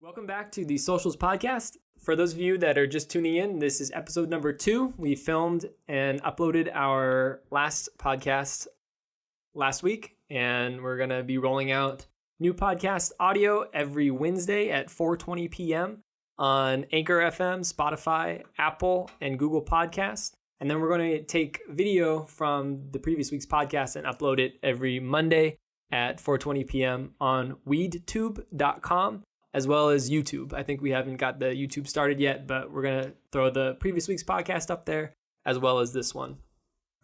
Welcome back to the Socials Podcast. For those of you that are just tuning in, this is episode number 2. We filmed and uploaded our last podcast last week, and we're going to be rolling out new podcast audio every Wednesday at 4:20 p.m. on Anchor FM, Spotify, Apple, and Google Podcasts. And then we're going to take video from the previous week's podcast and upload it every Monday at 4:20 p.m. on weedtube.com. as well as YouTube. I think we haven't got the YouTube started yet, but we're going to throw the previous week's podcast up there as well as this one.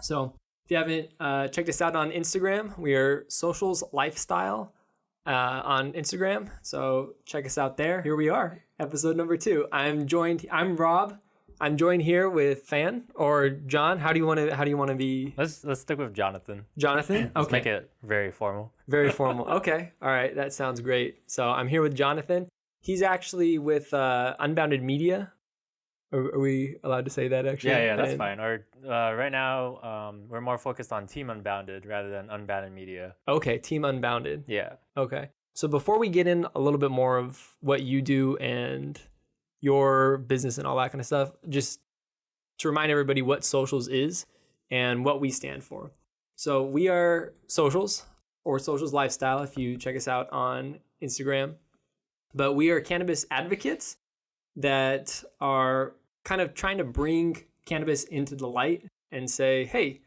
So if you haven't checked us out on Instagram, we are Socials Lifestyle on Instagram. So check us out there. Here we are, episode number 2. I'm Rob. I'm joined here with Fan or John. How do you want to be? Let's stick with Jonathan. Jonathan? Okay. Let's make it very formal. Very formal. Okay. All right. That sounds great. So I'm here with Jonathan. He's actually with Unbounded Media. Are we allowed to say that actually? Yeah, that's fine. Or right now, we're more focused on Team Unbounded rather than Unbounded Media. Okay. Team Unbounded. Yeah. Okay. So before we get in a little bit more of what you do and your business and all that kind of stuff, just to remind everybody what Socials is and what we stand for. So we are Socials, or Socials Lifestyle if you check us out on Instagram. But we are cannabis advocates that are kind of trying to bring cannabis into the light and say, hey,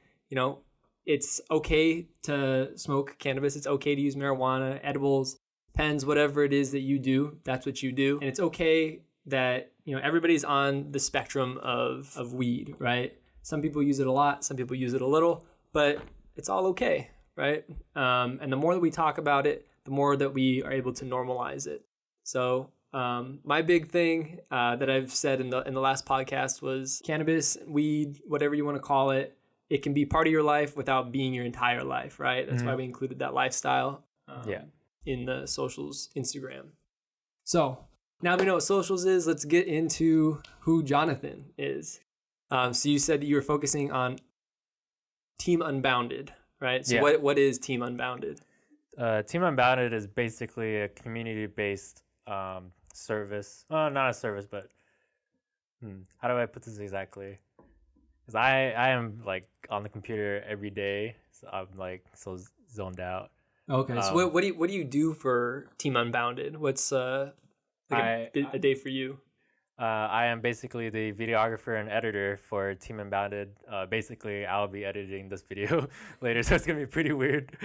it's okay to smoke cannabis. It's okay to use marijuana, edibles, pens, whatever it is that you do, that's what you do. And it's okay that everybody's on the spectrum of weed, right? Some people use it a lot, some people use it a little, but it's all okay, right? And the more that we talk about it, the more that we are able to normalize it. So my big thing that I've said in the last podcast was cannabis, weed, whatever you want to call it, it can be part of your life without being your entire life, right? That's why we included that lifestyle in the Socials Instagram. So now we know what Socials is, let's get into who Jonathan is. So you said that you were focusing on Team Unbounded, right? So what is Team Unbounded? Team Unbounded is basically a community-based service. Well, not a service, but how do I put this exactly? Because I am like on the computer every day, so I'm like so zoned out. Okay, so what do you do for Team Unbounded? What's a day for you? I am basically the videographer and editor for Team Unbounded. Basically, I'll be editing this video later, so it's going to be pretty weird.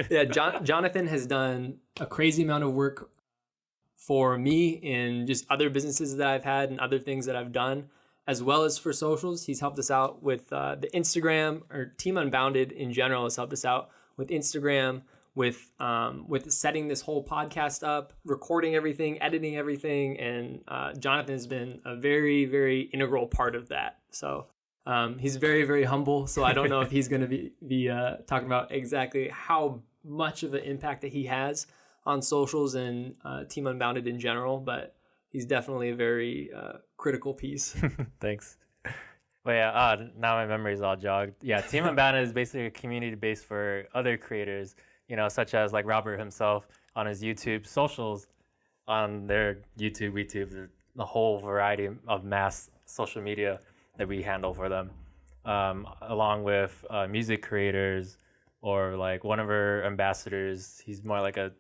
Yeah, Jonathan has done a crazy amount of work for me in just other businesses that I've had and other things that I've done, as well as for Socials. He's helped us out with the Instagram, or Team Unbounded in general has helped us out with Instagram, with setting this whole podcast up, recording everything, editing everything, and Jonathan has been a very, very integral part of that. So he's very, very humble. So I don't know if he's going to be talking about exactly how much of an impact that he has on Socials and Team Unbounded in general, but he's definitely a very critical piece. Thanks. Well, yeah, now my memory's all jogged. Yeah, Team Unbounded is basically a community base for other creators, such as like Robert himself on his YouTube, Socials on their YouTube, the whole variety of mass social media that we handle for them, along with music creators or like one of our ambassadors. He's more like a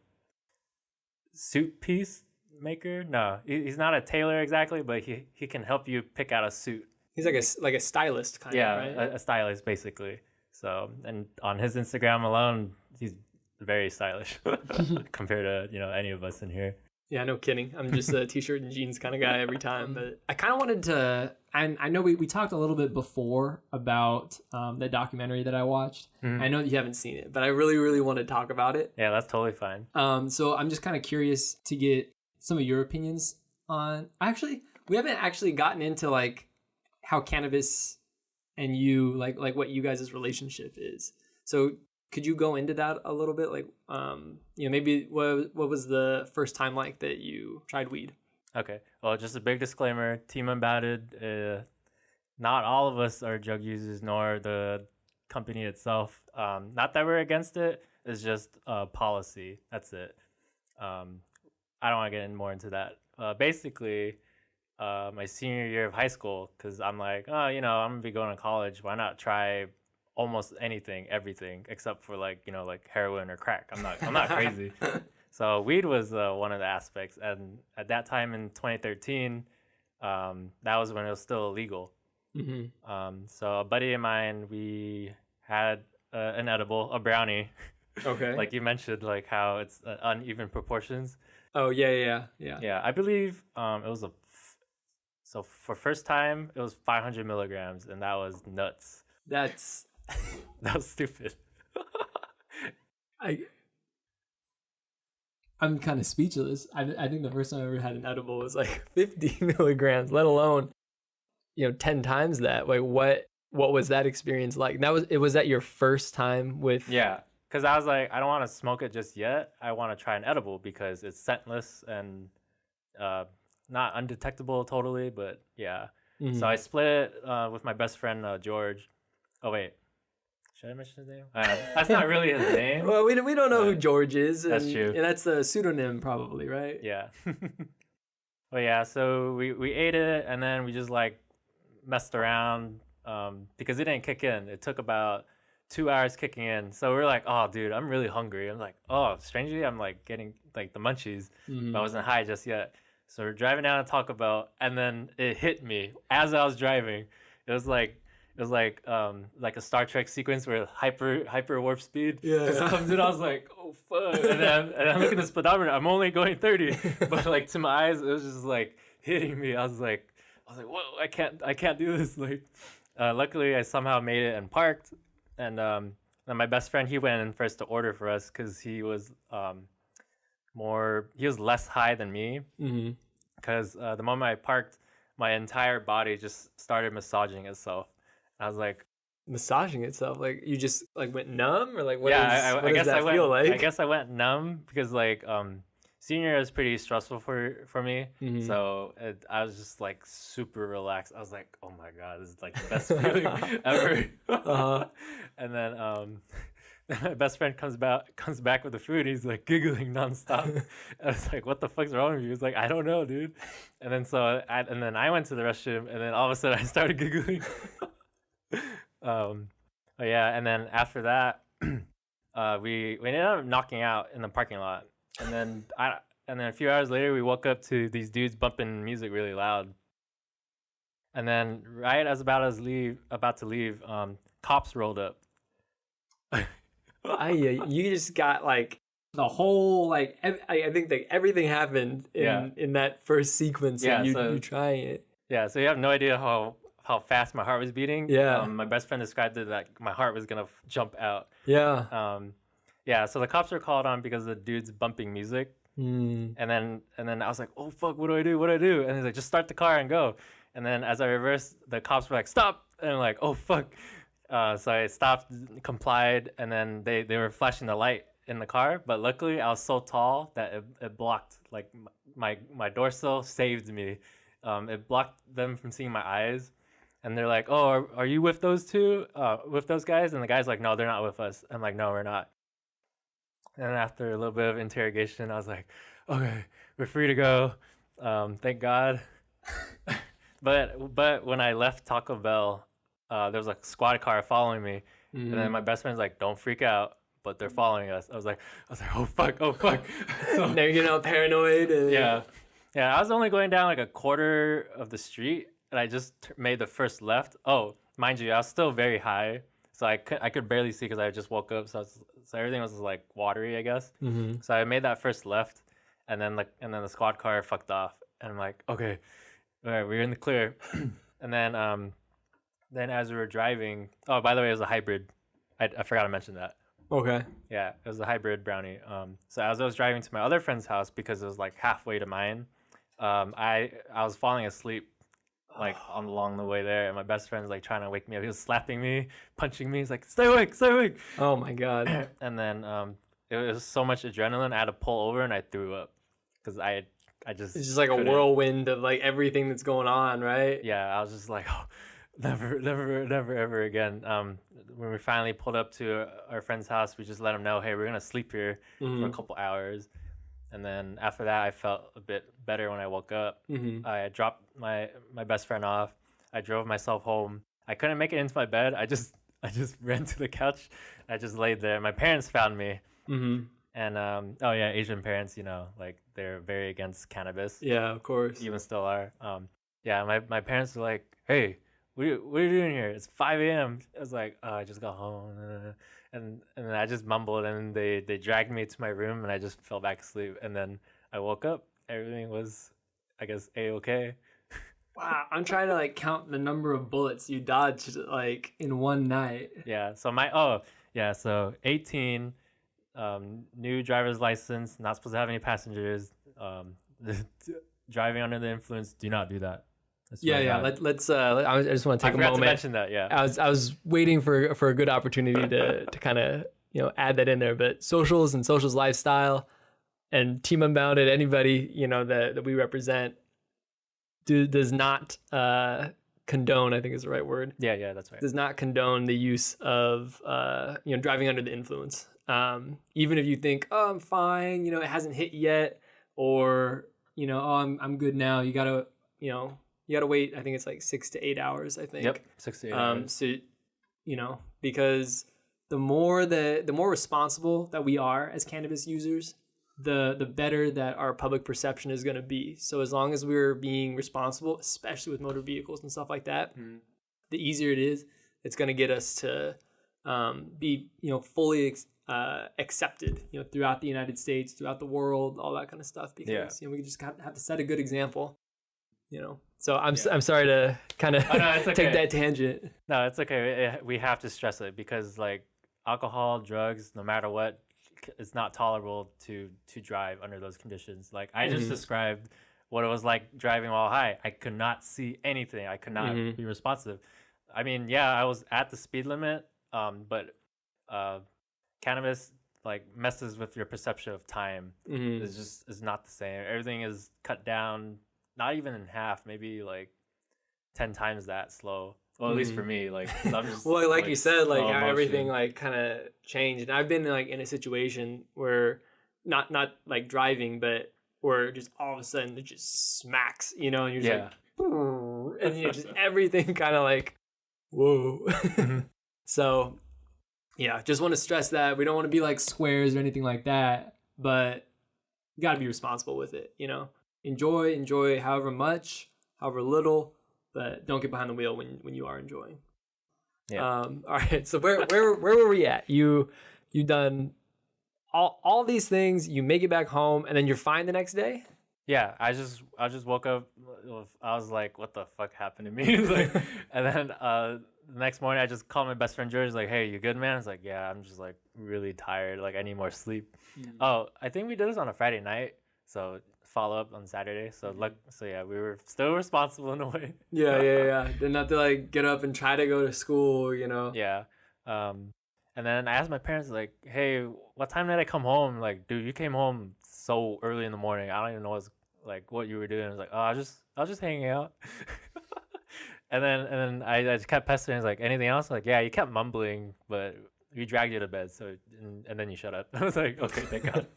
suit piece maker. No, he's not a tailor exactly, but he can help you pick out a suit. He's like a stylist kind of, right? Yeah, a stylist basically. So, and on his Instagram alone, he's very stylish compared to any of us in here. Yeah, no kidding. I'm just a t-shirt and jeans kind of guy every time. But I kind of wanted to, and I know we talked a little bit before about the documentary that I watched. I know that you haven't seen it, but I really, really want to talk about it. Yeah, that's totally fine. So I'm just kind of curious to get some of your opinions on. Actually, we haven't actually gotten into like how cannabis and you like what you guys' relationship is. So could you go into that a little bit? Like, maybe what was the first time like that you tried weed? Okay. Well, just a big disclaimer, Team Unbounded, not all of us are drug users, nor the company itself. Not that we're against it, it's just policy. That's it. I don't want to get more into that basically my senior year of high school, because I'm like, oh, you know, I'm gonna be going to college. Why not try almost anything, everything, except for like, you know, like heroin or crack. I'm not crazy. So weed was one of the aspects, and at that time in 2013, that was when it was still illegal. So a buddy of mine, we had an edible, a brownie. Okay. Like you mentioned, like how it's uneven proportions. Oh yeah. Yeah, I believe it was so for first time it was 500 milligrams, and that was nuts. That's That was stupid. I'm kind of speechless. I think the first time I ever had an edible was like 50 milligrams, let alone 10 times that. Like what was that experience like? Was that your first time with? Yeah, because I was like, I don't want to smoke it just yet. I want to try an edible because it's scentless and not undetectable totally, but yeah. So I split it with my best friend George. Oh wait, should I mention his name? That's not really his name. Well, we don't know who George is. That's true. And that's the pseudonym probably, right? Yeah. Well, yeah. So we ate it, and then we just like messed around because it didn't kick in. It took about 2 hours kicking in. So we're like, oh, dude, I'm really hungry. I'm like, oh, strangely, I'm like getting like the munchies. But I wasn't high just yet. So we're driving down to Taco Bell, and then it hit me as I was driving. It was like a Star Trek sequence where hyper warp speed. Yeah. It comes in. I was like, oh fuck. And I'm looking at the speedometer. I'm only going 30, but like to my eyes, it was just like hitting me. I was like, whoa, I can't do this. Like, luckily I somehow made it and parked. And then my best friend, he went in first to order for us because he was less high than me. Because the moment I parked, my entire body just started massaging itself. I was like, massaging itself, like you just like went numb, or like what? Yeah, I guess that feel like? I guess I went numb because like senior year was pretty stressful for me. So I was just like super relaxed. I was like, oh my god, this is like the best feeling ever. And then my best friend comes back with the food. He's like giggling nonstop. I was like, what the fuck's wrong with you? He's like, I don't know, dude. And then I went to the restroom, and then all of a sudden I started giggling. Yeah, and then after that, we ended up knocking out in the parking lot, and then a few hours later we woke up to these dudes bumping music really loud, and then right as about to leave, cops rolled up. You just got like the whole like I think that everything happened in that first sequence of you trying it. Yeah, so you have no idea how fast my heart was beating. Yeah. My best friend described it that my heart was gonna jump out. Yeah. Yeah. So the cops were called on because the dude's bumping music. And then I was like, oh fuck, what do I do? And he's like, just start the car and go. And then as I reversed, the cops were like, stop. And I'm like, oh fuck. So I stopped, complied, and then they were flashing the light in the car. But luckily, I was so tall that it blocked. Like my dorsal saved me. It blocked them from seeing my eyes. And they're like, oh, are you with those with those guys? And the guy's like, no, they're not with us. I'm like, no, we're not. And after a little bit of interrogation, I was like, okay, we're free to go. Thank God. But when I left Taco Bell, there was a squad car following me. And then my best friend's like, don't freak out, but they're following us. I was like, oh fuck. So, now you're getting all paranoid. Yeah. I was only going down like a quarter of the street. And I just made the first left. Oh, mind you, I was still very high, so I could barely see because I just woke up. So everything was like watery, I guess. So I made that first left, and then the squad car fucked off. And I'm like, okay, all right, we're in the clear. And then as we were driving, oh, by the way, it was a hybrid. I forgot to mention that. Okay. Yeah, it was a hybrid brownie. So as I was driving to my other friend's house because it was like halfway to mine, I was falling asleep. Like along the way there, and my best friend's like trying to wake me up. He was slapping me, punching me. He's like, "Stay awake!" Oh my god! And then it was so much adrenaline. I had to pull over, and I threw up because I just. It's just like a whirlwind of like everything that's going on, right? Yeah, I was just like, oh, never, ever again. When we finally pulled up to our friend's house, we just let him know, hey, we're gonna sleep here for a couple hours. And then after that, I felt a bit better when I woke up. I dropped my best friend off. I drove myself home. I couldn't make it into my bed. I just ran to the couch. I just laid there. My parents found me. And oh yeah, Asian parents, like they're very against cannabis. Yeah, of course. Even still are. Yeah, my parents were like, "Hey, what are you doing here? It's 5 a.m." I was like, "Oh, I just got home," and then I just mumbled, and they dragged me to my room, and I just fell back asleep. And then I woke up. Everything was, I guess, a-okay. Wow, I'm trying to like count the number of bullets you dodged like in one night. Yeah. So 18, new driver's license, not supposed to have any passengers. Driving under the influence, do not do that. Let's. I just want to take a moment to mention that. Yeah. I was waiting for a good opportunity to kind of add that in there. But socials and socials lifestyle, and Team Unbounded, anybody that we represent, does not condone. I think is the right word. Yeah, that's right. Does not condone the use of driving under the influence. Even if you think, oh, I'm fine, it hasn't hit yet, or oh, I'm good now. You gotta wait. I think it's like 6 to 8 hours. I think. Yep, 6 to 8 hours. So because the more responsible that we are as cannabis users, the better that our public perception is going to be. So as long as we're being responsible, especially with motor vehicles and stuff like that, the easier it is. It's going to get us to be fully accepted throughout the United States, throughout the world, all that kind of stuff, because we just have to set a good example. So I'm sorry to kind of take that tangent. No, it's okay. We have to stress it because like alcohol, drugs, no matter what, it's not tolerable to drive under those conditions. Like I just described what it was like driving while high. I could not see anything. I could not be responsive. I mean, yeah, I was at the speed limit, but cannabis like messes with your perception of time. It's not the same. Everything is cut down, not even in half, maybe like 10 times that slow. Well, at least for me, like I'm just well, like you said, like how everything like kind of changed. And I've been like in a situation where not like driving, but where just all of a sudden it just smacks, and you're just like, and just everything kind of like, whoa. So yeah, just want to stress that we don't want to be like squares or anything like that, but you got to be responsible with it. Enjoy however much, however little, but don't get behind the wheel when you are enjoying. Yeah. All right. So where were we at? You done all these things. You make it back home, and then you're fine the next day. Yeah. I just woke up. I was like, what the fuck happened to me? Like, and then the next morning, I just called my best friend George. Like, hey, you good, man? I was like, yeah, I'm just like really tired. Like, I need more sleep. Oh, I think we did this on a Friday night. So follow up on Saturday. So yeah, we were still responsible in a way. Yeah. Didn't have to like get up and try to go to school, Yeah. And then I asked my parents like, hey, what time did I come home? Like, dude, you came home so early in the morning. I don't even know what you were doing. I was like, oh, I was just hanging out. and then I just kept pestering. I was like, anything else? Like, yeah, you kept mumbling, but we dragged you to bed. So and then you shut up. I was like, okay, thank God.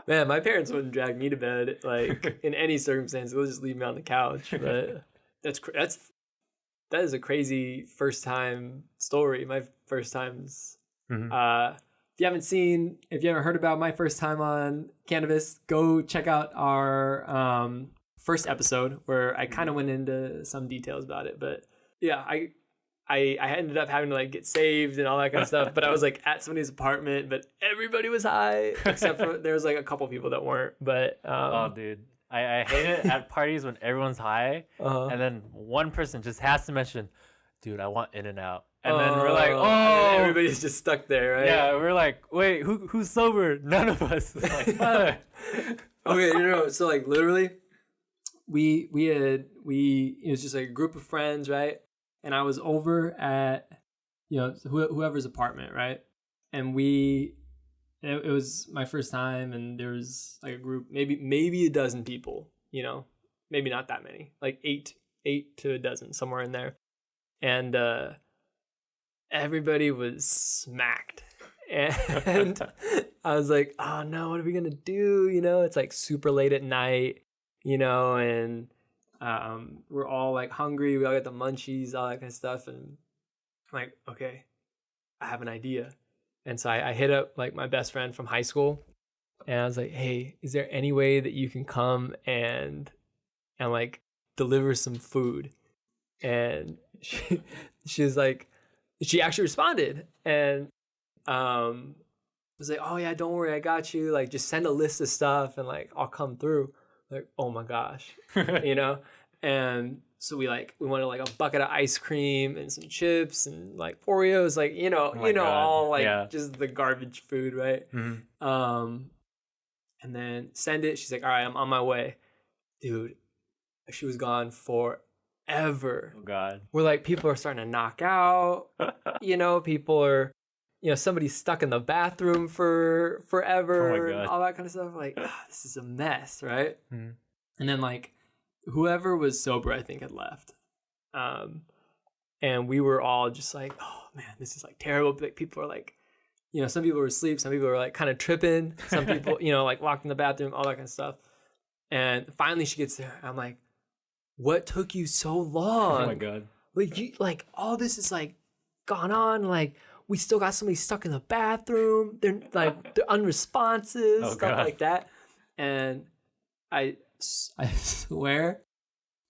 Man, my parents wouldn't drag me to bed like in any circumstance. They'll just leave me on the couch. But that is a crazy first time story. My first times. If you haven't heard about my first time on cannabis, go check out our first episode where I kind of went into some details about it. But yeah, I ended up having to like get saved and all that kind of stuff, but I was like at somebody's apartment, but everybody was high except for there was like a couple people that weren't. But oh, dude, I hate it at parties when everyone's high, and then one person just has to mention, "Dude, I want In-N-Out," and then we're like, "Oh," and then everybody's just stuck there, right? Yeah, we're like, "Wait, who's sober?" None of us. It's like, fuck. Okay, so like literally, it was just like a group of friends, right? And I was over at, whoever's apartment, right? And it was my first time, and there was like a group, maybe a dozen people, maybe not that many, like eight to a dozen, somewhere in there. And everybody was smacked. And I was like, oh no, what are we gonna do? It's like super late at night, and we're all like hungry. We all got the munchies, all that kind of stuff. And I'm like, okay, I have an idea. And so I hit up like my best friend from high school, and I was like, hey, is there any way that you can come and like deliver some food? And she was like, she actually responded and was like, oh yeah, don't worry, I got you. Like, just send a list of stuff and like I'll come through. Like, oh my gosh, And so we wanted like a bucket of ice cream and some chips and like Oreos, like God. all like Yeah. just the garbage food, right? Mm-hmm. And then send it. She's like, all right, I'm on my way, dude. She was gone forever. Oh God. We're like, people are starting to knock out. People are, somebody's stuck in the bathroom for forever, Oh my and God. all that kind of stuff. Like, this is a mess, right? Mhm. And then like, whoever was sober, I think, had left, and we were all just like, oh man, this is like terrible. Like, people are like, some people were asleep, some people were like kind of tripping, some people, like locked in the bathroom, all that kind of stuff. And finally, she gets there. I'm like, what took you so long? Oh my God. Like, you like all this is like gone on. Like, we still got somebody stuck in the bathroom. They're unresponsive, stuff God. like that. And I swear,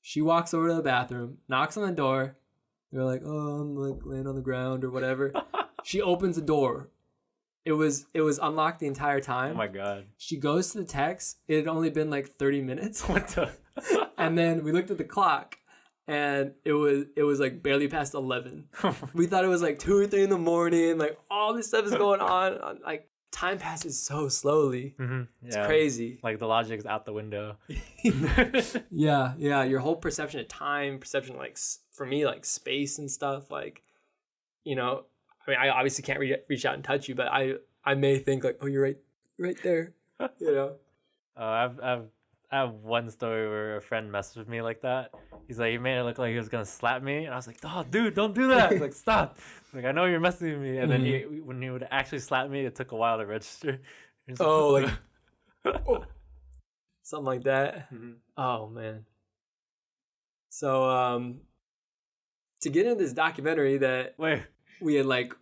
she walks over to the bathroom, knocks on the door. They're like, oh, I'm like laying on the ground or whatever. She opens the door. It was unlocked the entire time. Oh my God. She goes to the text. It had only been like 30 minutes. What the? And then we looked at the clock, and it was like barely past 11. We thought it was like 2 or 3 in the morning. Like, all this stuff is going on. Like, time passes so slowly. Mm-hmm. It's crazy. Like, the logic's out the window. Yeah. Your whole perception of time, perception like for me, like space and stuff. Like, I mean, I obviously can't reach out and touch you, but I may think like, oh, you're right there. I have one story where a friend messed with me like that. He's like, he made it look like he was gonna slap me, and I was like, oh, dude, don't do that. Like, stop. Like, I know you're messing with me. And then when he would actually slap me, it took a while to register. Oh, like something like that. Mm-hmm. Oh man. So to get into this documentary that we had like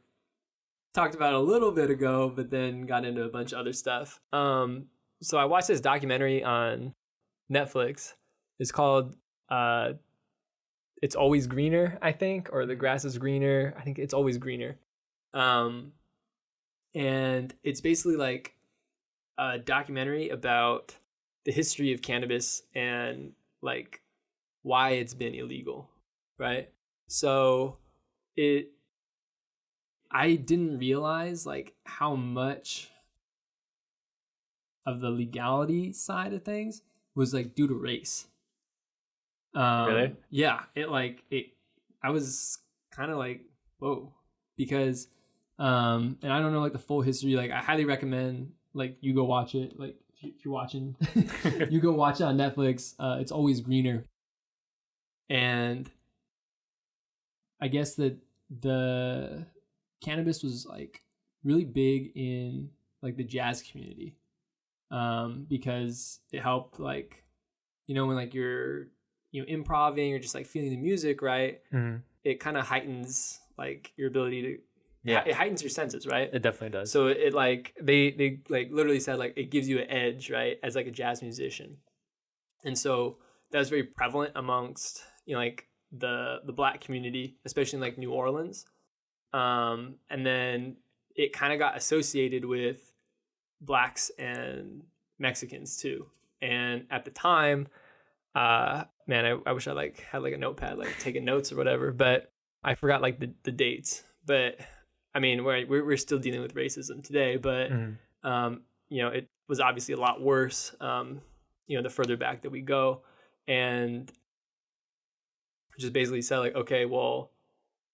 talked about a little bit ago, but then got into a bunch of other stuff. So I watched this documentary on Netflix. It's called It's Always Greener, I think, or The Grass is Greener. I think It's Always Greener. And it's basically like a documentary about the history of cannabis and like why it's been illegal, right? So I didn't realize like how much of the legality side of things was like due to race. Really? Yeah. I was kind of like, whoa, because, and I don't know like the full history. Like, I highly recommend like you go watch it. Like, if you're watching, you go watch it on Netflix. It's Always Greener. And I guess that the cannabis was like really big in like the jazz community, because it helped like, when like you're improving or just like feeling the music, right? Mm-hmm. It kind of heightens like your ability to it heightens your senses, right? It definitely does. So it like they like literally said like it gives you an edge, right, as like a jazz musician. And so that was very prevalent amongst like the black community, especially in like New Orleans. And then it kind of got associated with blacks and Mexicans too. And at the time, man, I wish I like had like a notepad, like taking notes or whatever, but I forgot like the dates. But I mean, we're still dealing with racism today, but it was obviously a lot worse, the further back that we go. And just basically said like, okay, well,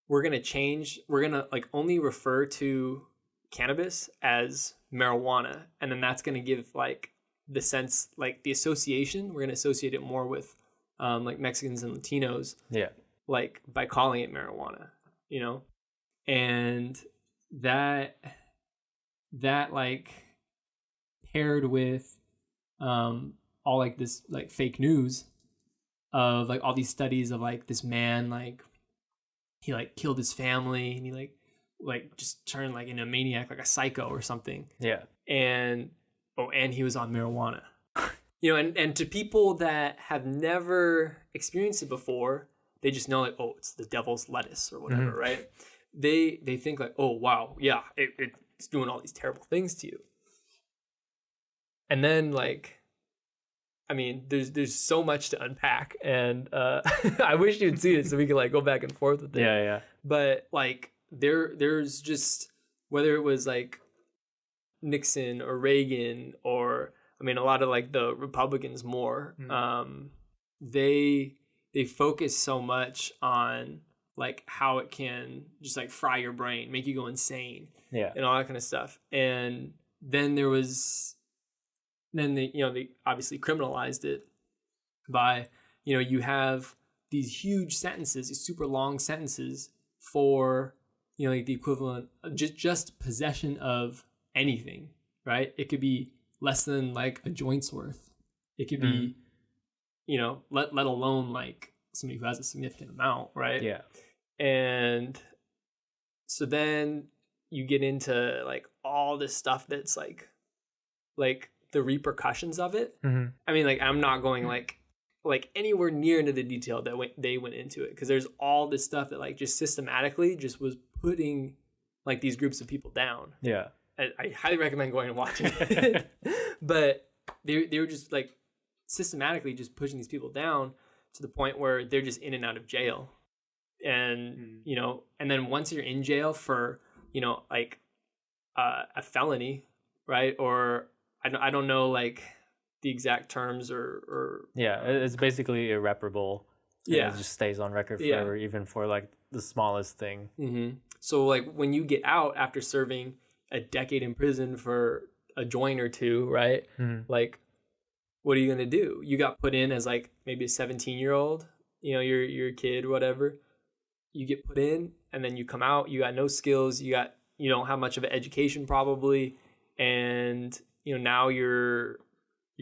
we're going to like only refer to cannabis as marijuana. And then that's going to give like the sense, like the association, we're going to associate it more with like Mexicans and Latinos. Yeah. Like by calling it marijuana, and that like paired with all like this like fake news of like all these studies of like this man, like he like killed his family and he like just turned like into a maniac, like a psycho or something. Yeah. And he was on marijuana. And to people that have never experienced it before, they just know like, oh, it's the devil's lettuce or whatever, right? They think like, oh wow, yeah, it's doing all these terrible things to you. And then like, I mean, there's so much to unpack, and I wish you'd see it so we could like go back and forth with it. Yeah. But like there's just, whether it was like Nixon or Reagan, or I mean a lot of like the Republicans more, they focus so much on like how it can just like fry your brain, make you go insane, and all that kind of stuff. And then they obviously criminalized it by, you have these huge sentences, these super long sentences for, like the equivalent of just possession of anything, right? It could be less than like a joint's worth. It could be, let alone like somebody who has a significant amount, right? Yeah. And so then you get into like all this stuff that's like the repercussions of it. I mean, like I'm not going like anywhere near into the detail that they went into it, because there's all this stuff that like just systematically just was putting like these groups of people down. Yeah. I highly recommend going and watching it. But they were just like systematically just pushing these people down to the point where they're just in and out of jail. And and then once you're in jail for like a felony, right? Or I don't know like the exact terms or it's basically irreparable. Yeah, it just stays on record forever, even for like the smallest thing. So like when you get out after serving a decade in prison for a joint or two, right? Like, what are you gonna do? You got put in as like maybe a 17-year-old, you're a kid, whatever. You get put in, and then you come out. You got no skills. You don't have much of an education probably, and now you're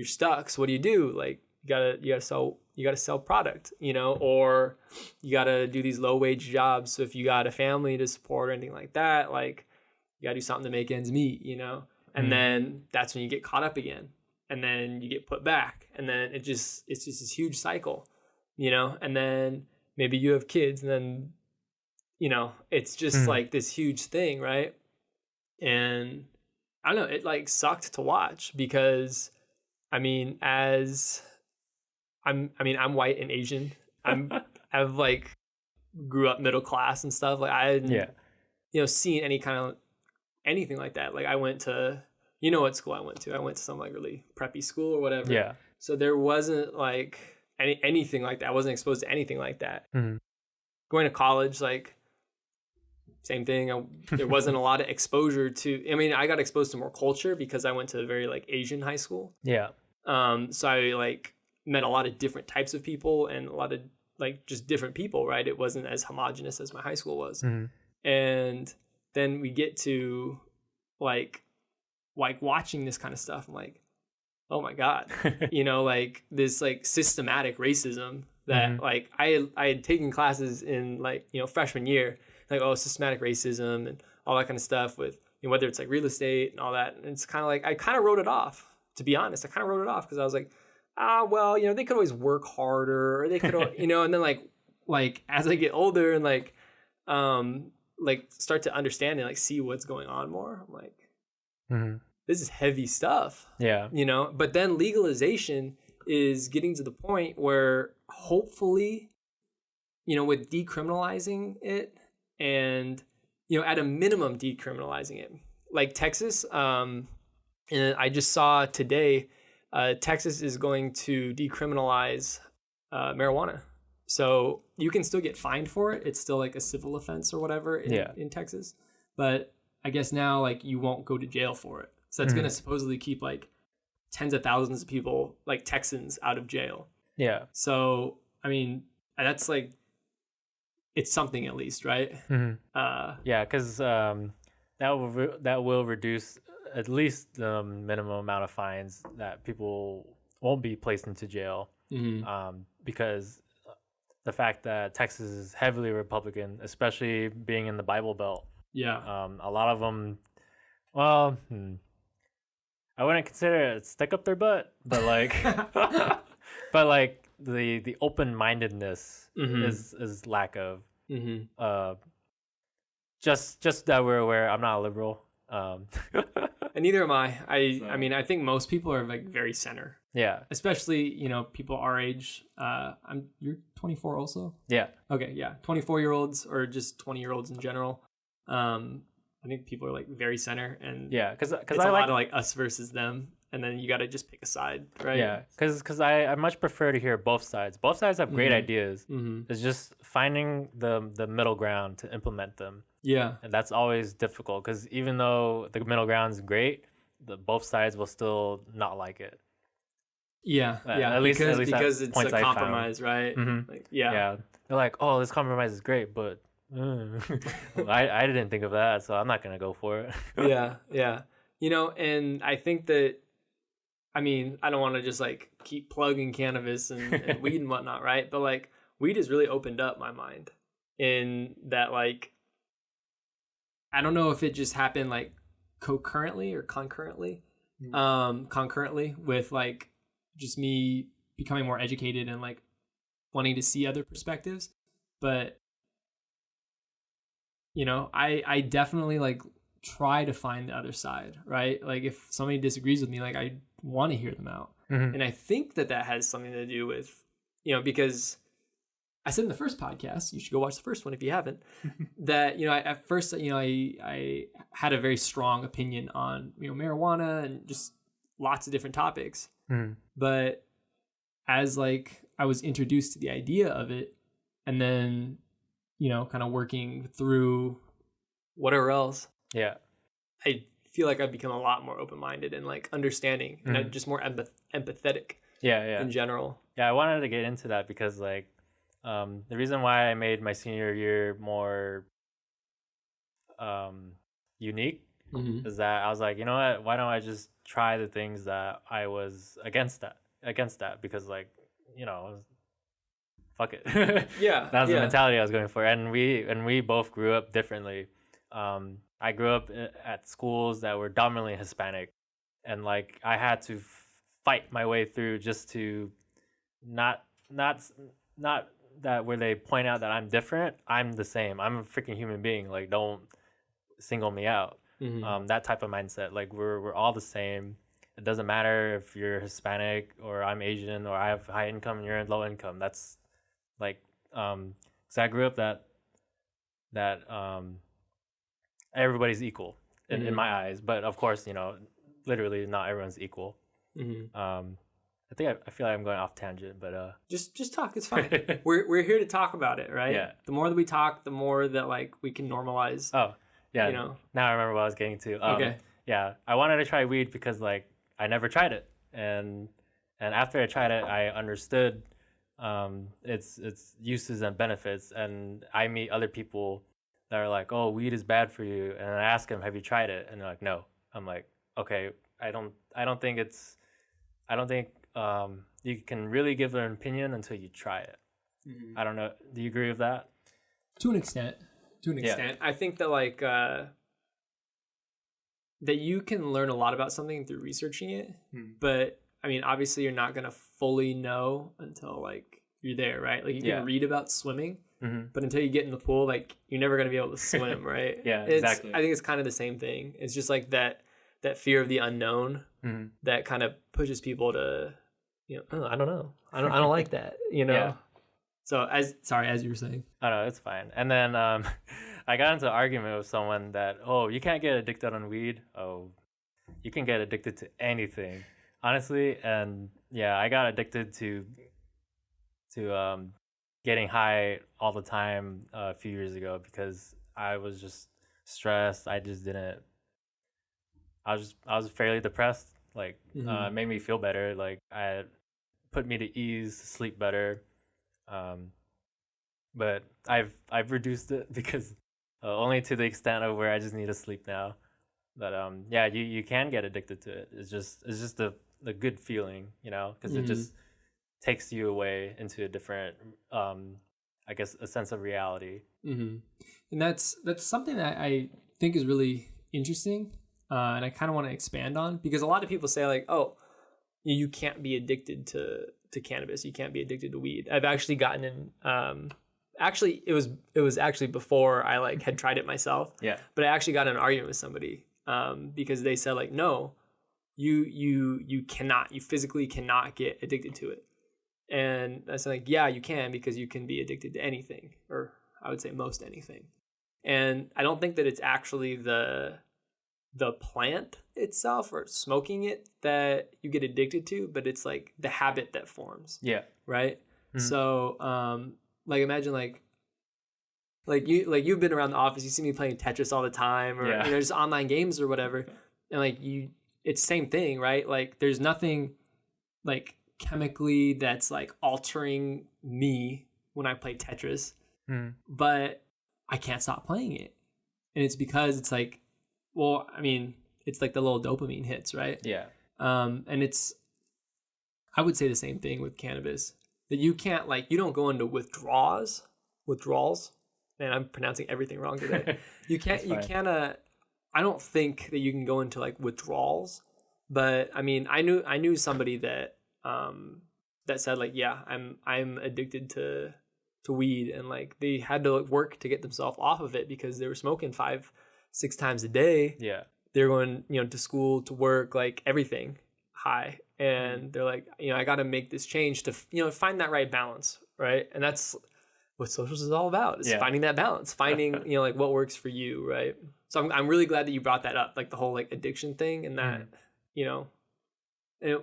stuck. So what do? Like you gotta sell product, or you gotta do these low wage jobs. So if you got a family to support or anything like that, like you gotta do something to make ends meet, And then that's when you get caught up again, and then you get put back, and then it's just this huge cycle, And then maybe you have kids, and then it's just like this huge thing, right? And I don't know, it like sucked to watch, because I mean, I'm white and Asian. I've like grew up middle class and stuff. Like I hadn't seen any kind of anything like that. Like I went to what school I went to. I went to some like really preppy school or whatever. Yeah. So there wasn't like anything like that. I wasn't exposed to anything like that. Going to college, like same thing. There wasn't a lot of exposure to. I mean, I got exposed to more culture because I went to a very like Asian high school. Yeah. So I like met a lot of different types of people and a lot of like just different people, right? It wasn't as homogenous as my high school was. And then we get to like watching this kind of stuff. I'm like, oh my God, like this like systematic racism that like I had taken classes in like, freshman year, like, systematic racism and all that kind of stuff with, whether it's like real estate and all that. And it's kind of like, I kind of wrote it off, to be honest. I kind of wrote it off because I was like, well, they could always work harder, or they could, and then like as I get older and like start to understand and like see what's going on more, I'm like, this is heavy stuff. Yeah. But then legalization is getting to the point where hopefully, with decriminalizing it and, at a minimum decriminalizing it, like Texas, and I just saw today, Texas is going to decriminalize marijuana. So you can still get fined for it. It's still like a civil offense or whatever in Texas. But I guess now like you won't go to jail for it. So that's going to supposedly keep like tens of thousands of people, like Texans, out of jail. Yeah. So, I mean, that's like, it's something at least, right? Yeah, because that will reduce at least the minimum amount of fines that people won't be placed into jail, because the fact that Texas is heavily Republican, especially being in the Bible Belt. Yeah. A lot of them, well, I wouldn't consider it stick up their butt, but like, but like the open mindedness is lack of. Just that we're aware. I'm not a liberal. And neither am I. I mean, I think most people are like very center. Yeah. Especially, people our age. You're 24 also? Yeah. Okay, yeah. 24-year-olds or just 20-year-olds in general. I think people are like very center, and yeah, because it's a lot of like us versus them, and then you got to just pick a side, right? Yeah, because I much prefer to hear both sides. Both sides have great ideas. It's just finding the middle ground to implement them. Yeah, and that's always difficult because even though the middle ground is great, both sides will still not like it. Yeah, at least because it's a compromise, right? Like, yeah. They're like, oh, this compromise is great, but I didn't think of that, so I'm not gonna go for it. yeah. And I think that, I mean, I don't want to just like keep plugging cannabis and weed and whatnot, right? But like, weed has really opened up my mind in that, like, I don't know if it just happened like concurrently with like just me becoming more educated and like wanting to see other perspectives, but I definitely like try to find the other side, right? Like if somebody disagrees with me, like I want to hear them out. And I think that has something to do with, because I said in the first podcast, you should go watch the first one if you haven't, that, at first, I had a very strong opinion on, marijuana and just lots of different topics. But as like I was introduced to the idea of it, and then kind of working through whatever else. Yeah. I feel like I've become a lot more open-minded and like understanding and just more empathetic. Yeah. In general. Yeah, I wanted to get into that because like the reason why I made my senior year more unique is that I was like, you know what? Why don't I just try the things that I was against that because like, fuck it. Yeah. That was the mentality I was going for. And we both grew up differently. I grew up at schools that were dominantly Hispanic, and like I had to fight my way through just to not that where they point out that I'm different, I'm the same. I'm a freaking human being. Like, don't single me out. That type of mindset. Like we're all the same. It doesn't matter if you're Hispanic or I'm Asian or I have high income and you're low income. That's like, so I grew up that everybody's equal in my eyes, but of course, literally not everyone's equal. I think I feel like I'm going off tangent, but just talk. It's fine. We're here to talk about it, right? Yeah. The more that we talk, the more that like we can normalize. Oh, yeah. Now I remember what I was getting to. Okay. Yeah, I wanted to try weed because like I never tried it, and after I tried it, I understood its uses and benefits, and I meet other people that are like, oh, weed is bad for you, and I ask them, have you tried it? And they're like, no. I'm like, okay, I don't think you can really give an opinion until you try it. I don't know. Do you agree with that? To an extent. I think that like that you can learn a lot about something through researching it, but I mean, obviously, you're not gonna fully know until like you're there, right? Like you can read about swimming, but until you get in the pool, like you're never gonna be able to swim, right? Exactly. I think it's kind of the same thing. It's just like that fear of the unknown that kind of pushes people to, oh, I don't know, I don't like that, Yeah. So as you were saying. Oh no, it's fine. And then I got into an argument with someone that, oh, you can't get addicted on weed. Oh, you can get addicted to anything, honestly. And yeah, I got addicted to getting high all the time a few years ago because I was just stressed. I was fairly depressed. Like it made me feel better. Like I put me to ease, sleep better. But I've reduced it because only to the extent of where I just need to sleep now. But yeah, you can get addicted to it. It's just the good feeling, you know, because it just takes you away into a different, I guess, a sense of reality. And that's something that I think is really interesting, and I kind of want to expand on, because a lot of people say like, oh, you can't be addicted to cannabis, you can't be addicted to weed. I've actually gotten in. Actually, it was actually before I like had tried it myself. Yeah. But I actually got in an argument with somebody because they said like, no, you cannot, you physically cannot get addicted to it. And I said like, yeah, you can, because you can be addicted to anything, or I would say most anything. And I don't think that it's actually the plant itself or smoking it that you get addicted to, but it's like the habit that forms. Yeah. Right. So like imagine like you've been around the office, you see me playing Tetris all the time, or you know, just online games or whatever, and like it's the same thing, right? Like there's nothing like chemically that's like altering me when I play Tetris, but I can't stop playing it. And it's because it's like, well, I mean, it's like the little dopamine hits, right? Yeah. And I would say the same thing with cannabis, that you can't like, you don't go into withdrawals. Man, I'm pronouncing everything wrong today. You can't, I don't think that you can go into like withdrawals, but I mean, I knew somebody that, that said like, yeah, I'm addicted to weed, and like they had to work to get themselves off of it because they were smoking 5-6 times a day. Yeah. They're going, you know, to school, to work, like everything high. And they're like, you know, I got to make this change to, you know, find that right balance. Right. And that's what socials is all about, is finding that balance, finding, you know, like what works for you. Right. So I'm really glad that you brought that up, like the whole like addiction thing, and that, you know, and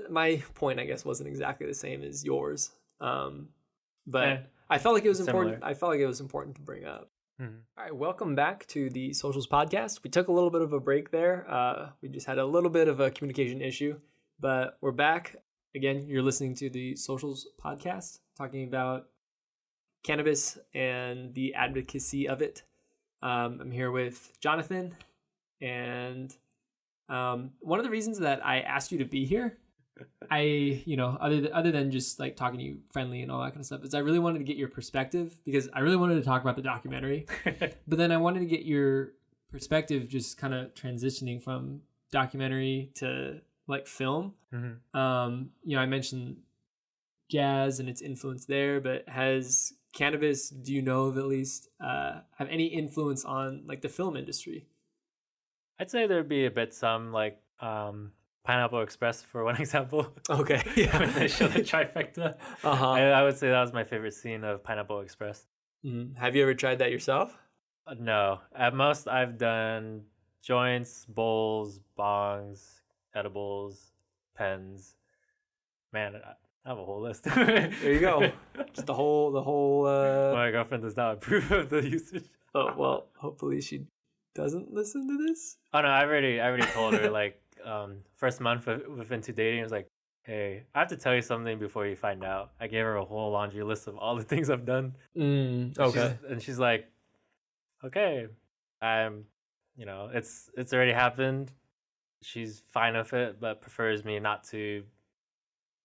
my point, I guess, wasn't exactly the same as yours. But I felt like it was important. Similar. I felt like it was important to bring up. All right, welcome back to the Socials Podcast. We took a little bit of a break there. We just had a little bit of a communication issue, but we're back. Again, you're listening to the Socials Podcast, talking about cannabis and the advocacy of it. I'm here with Jonathan, and one of the reasons that I asked you to be here, you know, other than just like talking to you friendly and all that kind of stuff, is I really wanted to get your perspective, because I really wanted to talk about the documentary, but then I wanted to get your perspective just kind of transitioning from documentary to like film. You know, I mentioned jazz and its influence there, but has cannabis, do you know of at least, have any influence on like the film industry? I'd say there'd be a bit some like Pineapple Express, for one example. Okay. Yeah. When they show the trifecta. I would say that was my favorite scene of Pineapple Express. Have you ever tried that yourself? No. At most, I've done joints, bowls, bongs, edibles, pens. Man, I have a whole list. There you go. Just the whole. My girlfriend does not approve of the usage. Oh well, hopefully she doesn't listen to this. Oh no, I already told her, like, first month into dating, I was like, hey, I have to tell you something before you find out. I gave her a whole laundry list of all the things I've done. Okay. And she's like, okay, you know, it's already happened. She's fine with it, but prefers me not to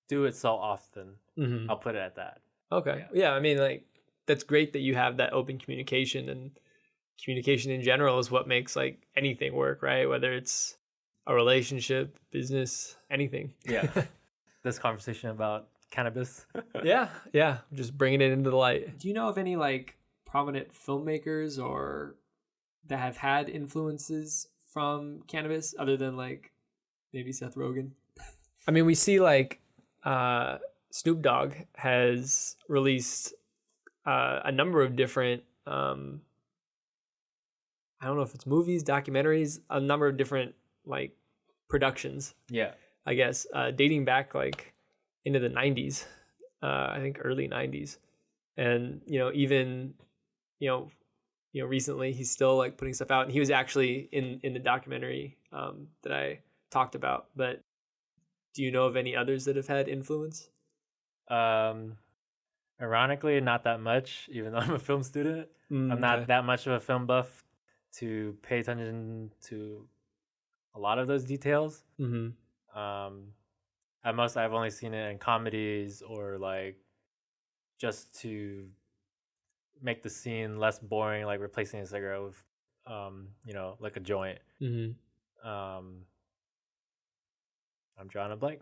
do it so often. I'll put it at that. Okay. Yeah, I mean, like, that's great that you have that open communication, and communication in general is what makes like anything work, right? Whether it's a relationship, business, anything. Yeah. This conversation about cannabis. Yeah. Just bringing it into the light. Do you know of any like prominent filmmakers or that have had influences from cannabis, other than like maybe Seth Rogen? I mean, we see like Snoop Dogg has released a number of different, I don't know if it's movies, documentaries, a number of different like productions. Yeah. I guess dating back like into the 90s, I think early 90s. And, you know, even, you know, recently he's still like putting stuff out, and he was actually in the documentary that I talked about. But do you know of any others that have had influence? Ironically, not that much, even though I'm a film student. I'm not that much of a film buff to pay attention to a lot of those details. Mm-hmm. At most, I've only seen it in comedies or like just to make the scene less boring, like replacing a cigarette with, like a joint. Mm-hmm. I'm drawing a blank.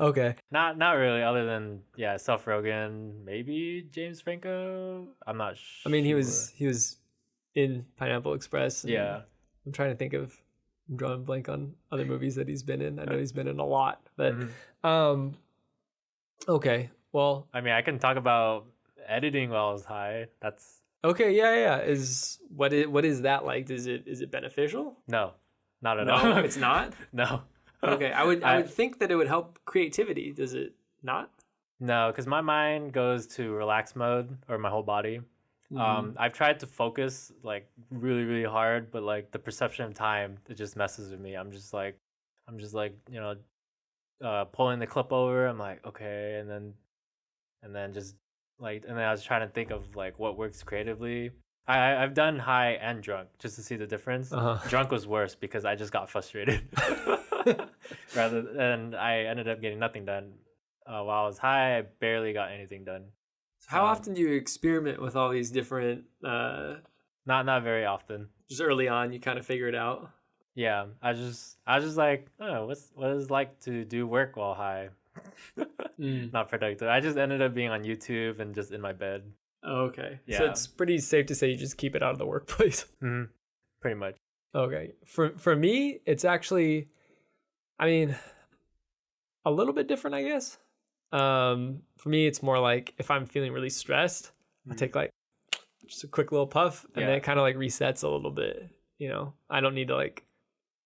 Okay. Not really, other than Seth Rogen, maybe James Franco. I'm not sure. I mean, he was in Pineapple Express. And Yeah. I'm trying to think of. I'm drawing a blank on other movies that he's been in. I know he's been in a lot, but okay. Well, I mean, I can talk about editing while I was high. That's okay. Yeah. What is that like? Is it beneficial? no, not at No, all. it's not. No. Okay, I would think that it would help creativity. Does it not? No, because my mind goes to relax mode, or my whole body. I've tried to focus like really, really hard, but like the perception of time, it just messes with me. I'm just like, pulling the clip over. I'm like, okay, and then just like, and then I was trying to think of like what works creatively. I've done high and drunk just to see the difference. Drunk was worse because I just got frustrated. Rather than I ended up getting nothing done. While I was high, I barely got anything done. So how often do you experiment with all these different? Not very often. Just early on, you kind of figure it out. Yeah, I was just like, oh, what is it like to do work while high? Not productive. I just ended up being on YouTube and just in my bed. Oh, okay. Yeah. So it's pretty safe to say you just keep it out of the workplace. Pretty much. Okay. For me, it's actually, I mean, a little bit different, I guess. For me, it's more like if I'm feeling really stressed, I take like just a quick little puff, and then it kind of like resets a little bit. I don't need to like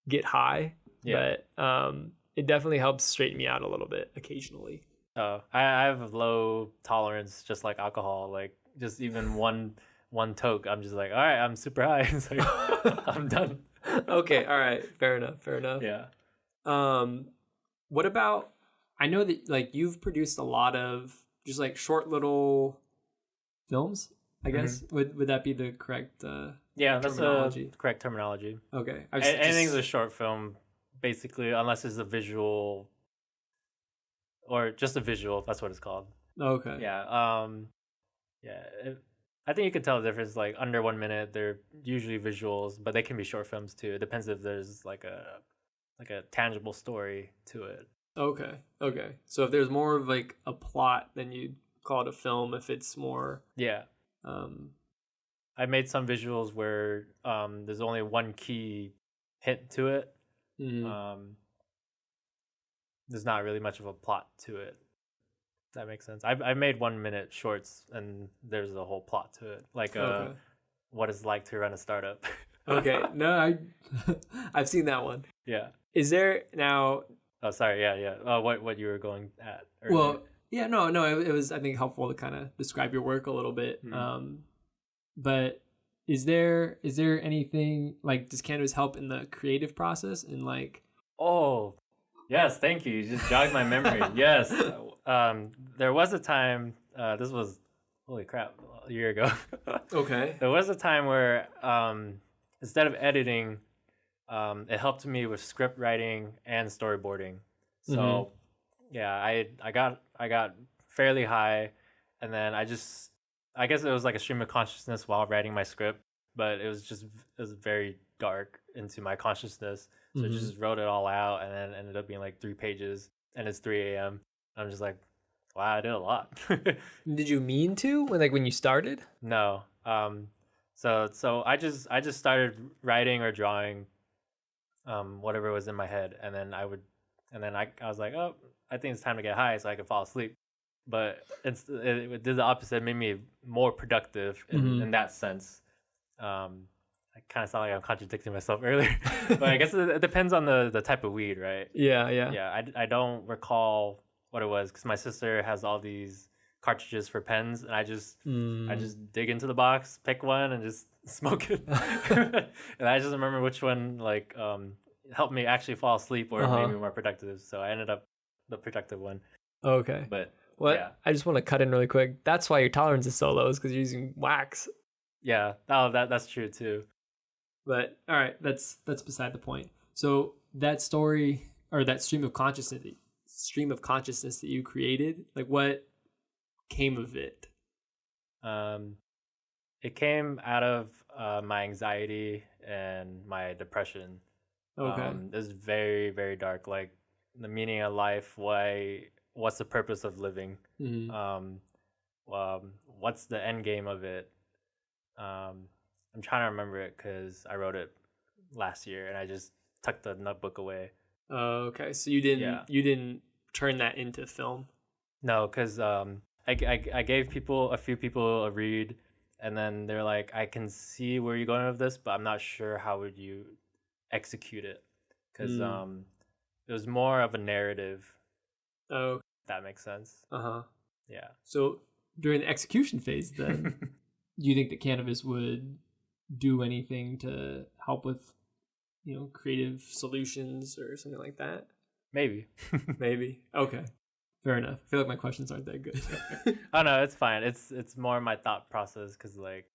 get high, but it definitely helps straighten me out a little bit occasionally. Oh, I have low tolerance, just like alcohol. Like just even one toke, I'm just like, all right, I'm super high. It's like I'm done. Okay, all right, fair enough. Yeah. What about? I know that like you've produced a lot of just like short little films. I guess would that be the correct? Yeah, that's terminology? the correct terminology. Okay, Anything's a short film, basically, unless it's a visual or just a visual. That's what it's called. Okay. Yeah. I think you can tell the difference. Like under 1 minute, they're usually visuals, but they can be short films too. It depends if there's like a tangible story to it. Okay. So if there's more of like a plot, then you'd call it a film. If it's more, Yeah. I made some visuals where there's only one key hint to it. There's not really much of a plot to it. That makes sense. I made 1 minute shorts and there's a whole plot to it, like what it's like to run a startup. Okay, no, I've seen that one. Yeah. Is there now? Oh, sorry. Yeah. What you were going at? Earlier. Well, yeah, no. It was I think helpful to kind of describe your work a little bit. But is there anything like does Canvas help in the creative process and like? Oh, yes. Thank you. You just jogged my memory. Yes. There was a time. This was holy crap a year ago. Okay. There was a time where instead of editing, it helped me with script writing and storyboarding. So I got fairly high, and then I guess it was like a stream of consciousness while writing my script, but it was very dark into my consciousness. So I just wrote it all out, and then ended up being like 3 pages, and it's 3 a.m. I'm just like, wow, I did a lot. Did you mean to when you started? No. So I just started writing or drawing whatever was in my head, and then I was like, oh, I think it's time to get high so I could fall asleep. But it did the opposite. It made me more productive in that sense. I kind of sound like I'm contradicting myself earlier, but I guess it depends on the type of weed, right? Yeah. I don't recall what it was because my sister has all these cartridges for pens, and I just dig into the box, pick one, and just smoke it. And I just remember which one like helped me actually fall asleep or made me more productive. So I ended up the productive one. Okay. But I just want to cut in really quick. That's why your tolerance is so low, is because you're using wax. Yeah. Oh, that's true too. But all right, that's beside the point. So that story or that stream of consciousness that you created, like what came of it? It came out of my anxiety and my depression. Okay. It was very, very dark. Like the meaning of life. What's the purpose of living? What's the end game of it? I'm trying to remember it because I wrote it last year and I just tucked the notebook away. Okay, so you didn't turn that into film? No, because I gave a few people a read, and then they're like, I can see where you're going with this, but I'm not sure how would you execute it, because it was more of a narrative. Oh, if that makes sense. Yeah. So during the execution phase, then, do you think that cannabis would do anything to help with, creative solutions or something like that? Maybe. Maybe. Okay. Fair enough. I feel like my questions aren't that good. Oh no, it's fine. It's more my thought process because like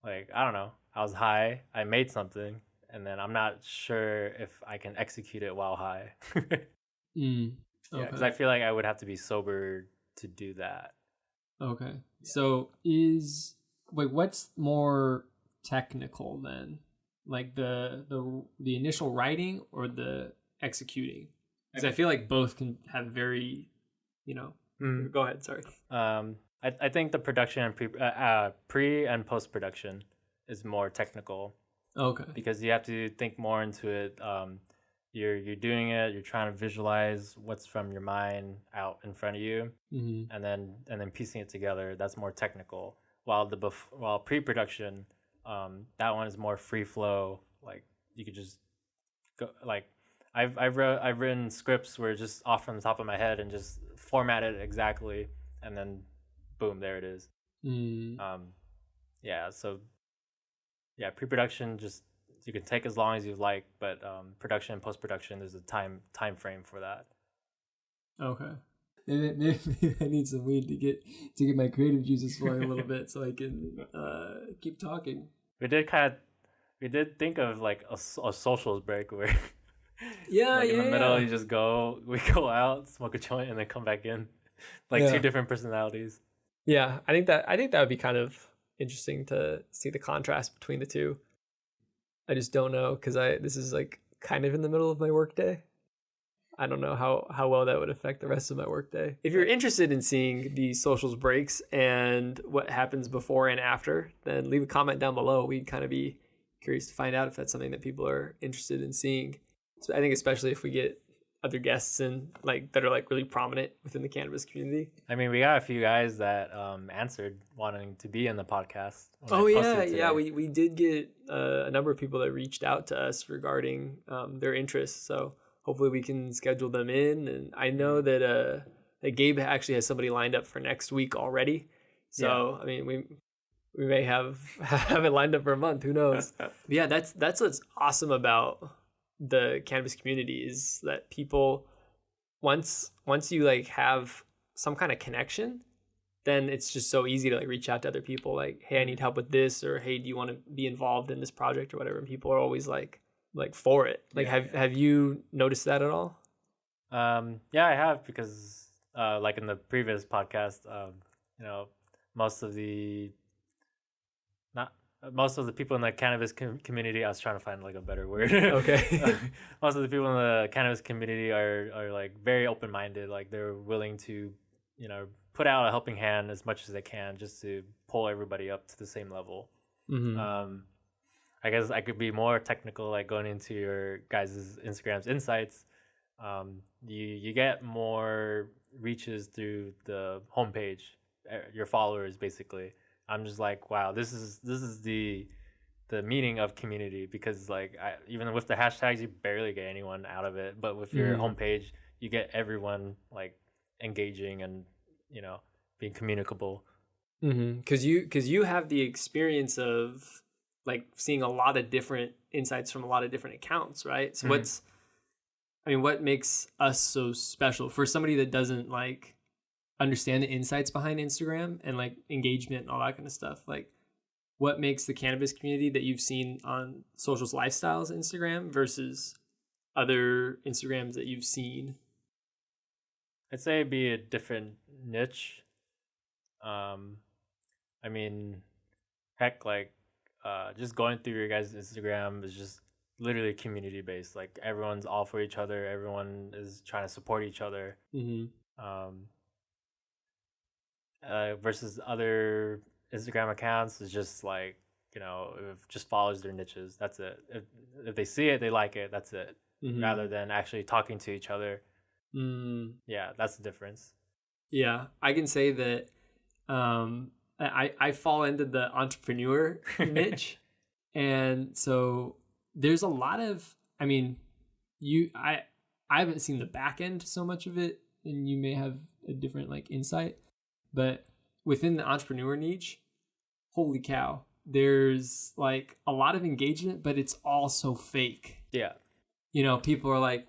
I don't know. I was high. I made something, and then I'm not sure if I can execute it while high. Okay. Yeah, because I feel like I would have to be sober to do that. Okay. Yeah. So what's more technical then? Like the initial writing or the executing? Because I feel like both can have very, Go ahead. Sorry. I think the production and pre and post production is more technical. Okay. Because you have to think more into it. You're doing it. You're trying to visualize what's from your mind out in front of you, and then piecing it together. That's more technical. While pre-production, that one is more free flow. Like you could just go. Like I've written scripts where just off from the top of my head and just format it exactly, and then boom, there it is. Yeah. So yeah, pre-production just. You can take as long as you like, but production and post-production, there's a time frame for that. Okay. Maybe I need some weed to get my creative juices flowing a little bit, so I can keep talking. We did think of like a socials break where in the middle we go out, smoke a joint, and then come back in, two different personalities. Yeah, I think that would be kind of interesting to see the contrast between the two. I just don't know because this is like kind of in the middle of my workday. I don't know how well that would affect the rest of my workday. If you're interested in seeing the socials breaks and what happens before and after, then leave a comment down below. We'd kind of be curious to find out if that's something that people are interested in seeing. So I think especially if we get other guests in that are really prominent within the cannabis community. I mean, we got a few guys that answered wanting to be in the podcast. Oh yeah, we did get a number of people that reached out to us regarding their interests. So hopefully we can schedule them in. And I know that Gabe actually has somebody lined up for next week already. So I mean, we may have it lined up for a month. Who knows? But yeah, that's what's awesome about the cannabis community is that people once you have some kind of connection, then it's just so easy to reach out to other people hey, I need help with this, or hey, do you want to be involved in this project or whatever, and people are always for it. Have you noticed that at all? Yeah, I have, because in the previous podcast, most of the people in the cannabis community, I was trying to find a better word. Okay. Most of the people in the cannabis community are very open-minded. They're willing to, put out a helping hand as much as they can just to pull everybody up to the same level. I guess I could be more technical, going into your guys' Instagram's insights. You get more reaches through the homepage, your followers basically. I'm just wow, this is the meaning of community, because even with the hashtags, you barely get anyone out of it, but with your homepage, you get everyone engaging and being communicable. Because you have the experience of seeing a lot of different insights from a lot of different accounts, right? So what makes us so special for somebody that doesn't understand the insights behind Instagram and engagement and all that kind of stuff? what makes the cannabis community that you've seen on Socials Lifestyles Instagram versus other Instagrams that you've seen? I'd say it'd be a different niche. I mean, heck, like just going through your guys' Instagram is just literally community based. Like everyone's all for each other. Everyone is trying to support each other. Versus other Instagram accounts is just like, you know, it just follows their niches. That's it. If they see it, they like it. That's it. Rather than actually talking to each other. Yeah, that's the difference. Yeah, I can say that I fall into the entrepreneur niche. And so there's a lot of, I mean, I haven't seen the back end so much of it, and you may have a different like insight, but within the entrepreneur niche, holy cow, there's like a lot of engagement, but it's all so fake. Yeah. You know, people are like,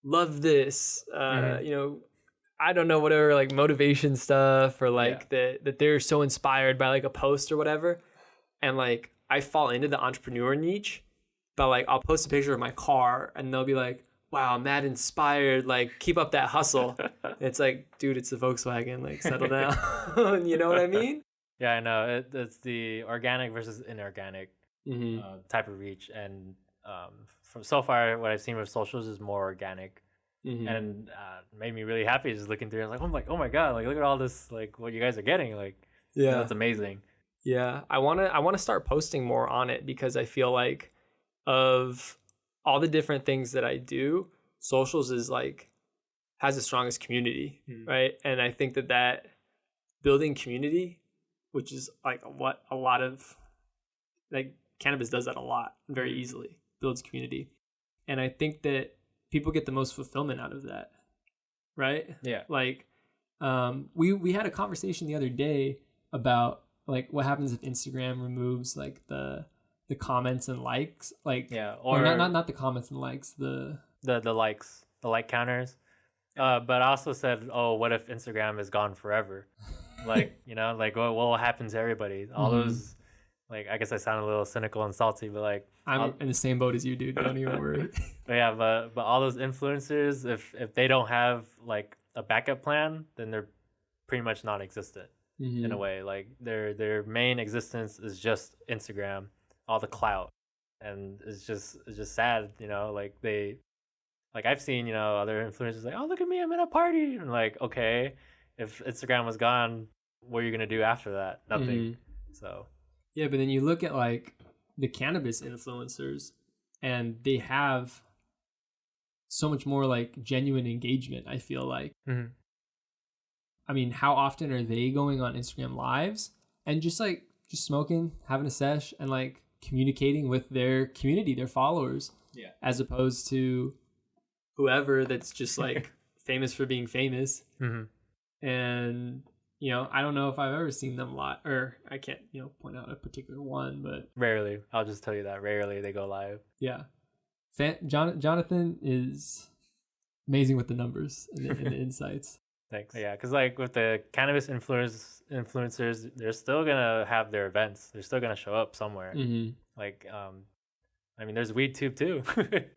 love this, you know, I don't know, whatever, like motivation stuff, or like that they're so inspired by like a post or whatever. And like, I fall into the entrepreneur niche, but like, I'll post a picture of my car and they'll be like, wow, I'm that inspired, like keep up that hustle. It's like, dude, it's a Volkswagen, like settle down. You know what I mean? Yeah, I know. It's the organic versus inorganic type of reach. And from so far, what I've seen with socials is more organic. And made me really happy just looking through it. I was like, oh my God, like look at all this, like what you guys are getting. Like, yeah, that's amazing. Yeah, I wanna start posting more on it, because I feel like of all the different things that I do, socials is like has the strongest community, right? And I think that building community, which is like what a lot of like cannabis does that a lot, very easily builds community. And I think that people get the most fulfillment out of that, right? Yeah. Like we had a conversation the other day about like what happens if Instagram removes like the comments and likes, like or not the comments and likes, the likes, the like counters. But I also said, oh, what if Instagram is gone forever? Like, you know, like what will happen to everybody? All those, like, I guess I sound a little cynical and salty, but like I'm in the same boat as you, dude. Don't even worry. But all those influencers, if they don't have like a backup plan, then they're pretty much non-existent in a way. Like their main existence is just Instagram, all the clout, and it's just sad, you know. Like I've seen, you know, other influencers like, oh, look at me, I'm at a party, and like, okay, if Instagram was gone, what are you gonna do after that? Nothing. So yeah, but then you look at like the cannabis influencers, and they have so much more like genuine engagement, I feel like. I mean, how often are they going on Instagram lives and just smoking, having a sesh, and like communicating with their community, their followers, as opposed to whoever that's just like famous for being famous. And you know, I don't know if I've ever seen them live, or I can't, you know, point out a particular one, but rarely. I'll just tell you that rarely they go live. Yeah, Jonathan is amazing with the numbers and the insights. Thanks. Yeah, because like with the cannabis influencers, they're still gonna have their events. They're still gonna show up somewhere. Like, I mean, there's WeedTube too.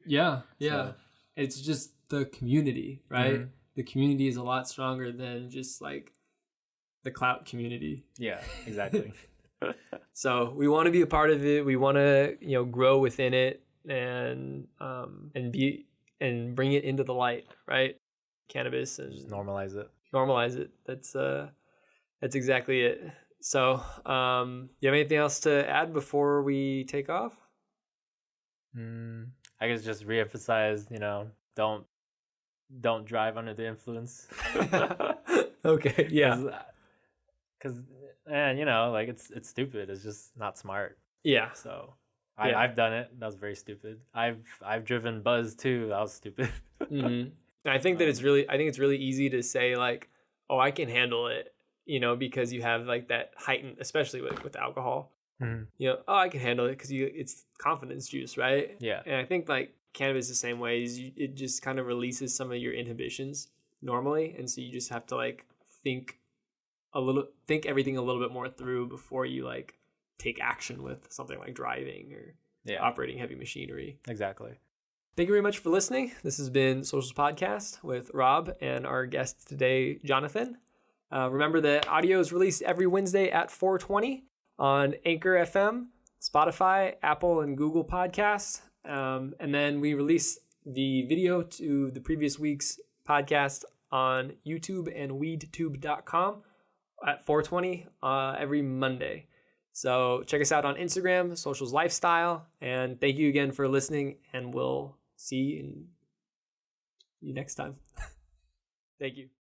Yeah. So. It's just the community, right? The community is a lot stronger than just like the clout community. Yeah, exactly. So we want to be a part of it. We want to, you know, grow within it and bring it into the light, right? Cannabis, and just normalize it. That's exactly it. So you have anything else to add before we take off? I guess just reemphasize, you know, don't drive under the influence. Okay, yeah, because you know, like it's stupid. It's just not smart. Yeah. So I've done it. That was very stupid. I've driven Buzz too. That was stupid. I think that it's really easy to say like, oh, I can handle it, you know, because you have like that heightened, especially with alcohol. You know, oh, I can handle it because it's confidence juice, right? Yeah. And I think like cannabis the same way is it just kind of releases some of your inhibitions normally, and so you just have to like think everything a little bit more through before you like take action with something like driving or Yeah, operating heavy machinery. exactly. Thank you very much for listening. This has been Socials Podcast with Rob and our guest today, Jonathan. Remember that audio is released every Wednesday at 4:20 on Anchor FM, Spotify, Apple, and Google Podcasts. And then we release the video to the previous week's podcast on YouTube and weedtube.com at 4:20 every Monday. So check us out on Instagram, Socials Lifestyle, and thank you again for listening, and we'll see you next time. Thank you.